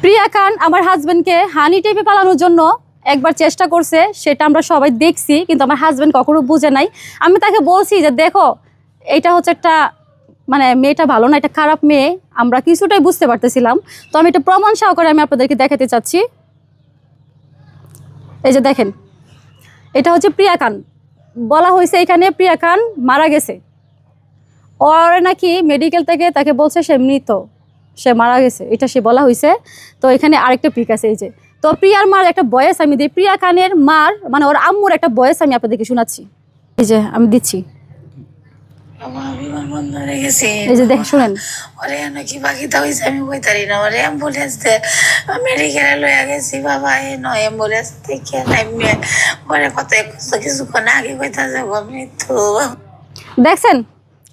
প্রিয়া খান আমার হাজবেন্ডকে হানি টেপে পালানোর জন্য একবার চেষ্টা করছে, সেটা আমরা সবাই দেখছি, কিন্তু আমার হাজবেন্ড কখনো বুঝে নাই। আমি তাকে বলছি যে দেখো, এটা হচ্ছে একটা মানে মেয়েটা ভালো না, এটা খারাপ মেয়ে, আমরা কিছুটাই বুঝতে পারতেছিলাম। তো আমি এটা প্রমাণ সহকারে আমি আপনাদেরকে দেখাতে চাচ্ছি। এই যে দেখেন, এটা হচ্ছে প্রিয়া খান। বলা হয়েছে এখানে প্রিয়া খান মারা গেছে, ওর নাকি মেডিকেল থেকে তাকে বলছে সে মৃত, সে মারা গেছে, এটা সে বলা হয়েছে। তো এখানে আরেকটা পিক আছে, এই যে। তো প্রিয়ার মার একটা বয়েস আমি দিই, প্রিয়া খানের মার মানে ওর আম্মুর একটা বয়েস আমি আপনাদেরকে শোনাচ্ছি। এই যে আমি দিচ্ছি, এই যে দেখে শুনেন। ওরে নাকি বাকিটা হয়েছে আমি কইতারি না, ওরে অ্যাম্বুলেন্স দে মেডিকেলে লইয়া গেছি বাবা, এ নয় অ্যাম্বুলেন্স থেকে নাইমে ওরে কত কিছুক্ষণ আগে কইতা যাবো মৃত্যু। দেখছেন,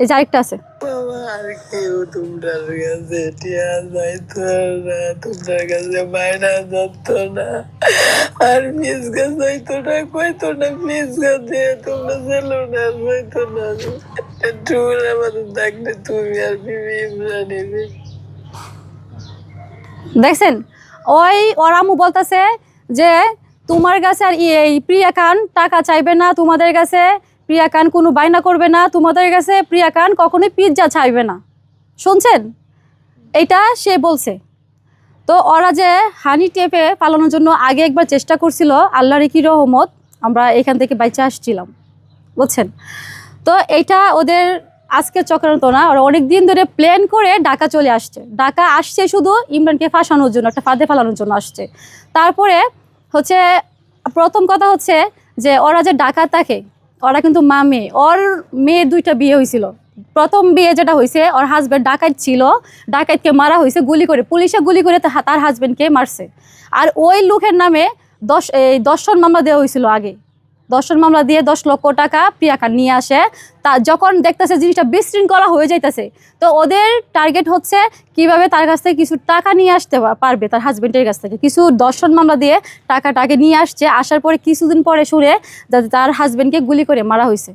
এই যে আরেকটা আছে। বাবা আর কেউ তোমরা কাছে টিয়া যাইতো না, তোমরা কাছে মাইনা যাত না, আর মিস গাছ যাইতো না, কইতো না মিস গাছ দিয়ে তোমরা চলো না, যাইতো না। একটু আমাদের থাকলে তুমি আর বিবি ইমরানি। দেখছেন, ওর আম্মু বলতেছে যে তোমার কাছে আর এই প্রিয়া খান টাকা চাইবে না তোমাদের কাছে, প্রিয়া খান কোনো বায়না করবে না তোমাদের কাছে, প্রিয়া খান কখনোই পিৎজা চাইবে না। শুনছেন, এইটা সে বলছে। তো ওরা যে হানি টেপে পালানোর জন্য আগে একবার চেষ্টা করছিল, আল্লাহর কি রহমত আমরা এখান থেকে বাইচে আসছিলাম, বুঝছেন। তো এইটা ওদের আজকে চক্রান্ত না, ওরা অনেক দিন ধরে প্ল্যান করে ঢাকা চলে আসছে। ঢাকা আসছে শুধু ইমরানকে ফাঁসানোর জন্য, একটা ফাঁদে ফেলানোর জন্য আসছে। তারপরে হচ্ছে প্রথম কথা হচ্ছে যে ওরা যে ঢাকা থাকে, ওরা কিন্তু মা মেয়ে, ওর মেয়ের দুইটা বিয়ে হয়েছিল। প্রথম বিয়ে যেটা হয়েছে, ওর হাজব্যান্ড ডাকাত ছিল, ডাকাতকে মারা হয়েছে গুলি করে, পুলিশে গুলি করে তার হাজব্যান্ডকে মারছে। আর ওই লোকের নামে 10 মামলা দেওয়া হয়েছিল আগে। 10 মামলা দিয়ে 10 লক্ষ টাকা প্রিয়া খান নিয়ে আসে। তা যখন দেখতেছে জিনিসটা বিশৃঙ্খলা হয়ে যাইতেছে, তো ওদের টার্গেট হচ্ছে কিভাবে তার কাছ থেকে কিছু টাকা নিয়ে আসতে পারবে, তার হাজবেন্ডের কাছ থেকে কিছু 10 মামলা দিয়ে টাকাটাকে নিয়ে আসছে। আসার পরে কিছুদিন পরে শুনে যাতে তার হাজবেন্ডকে গুলি করে মারা হয়েছে।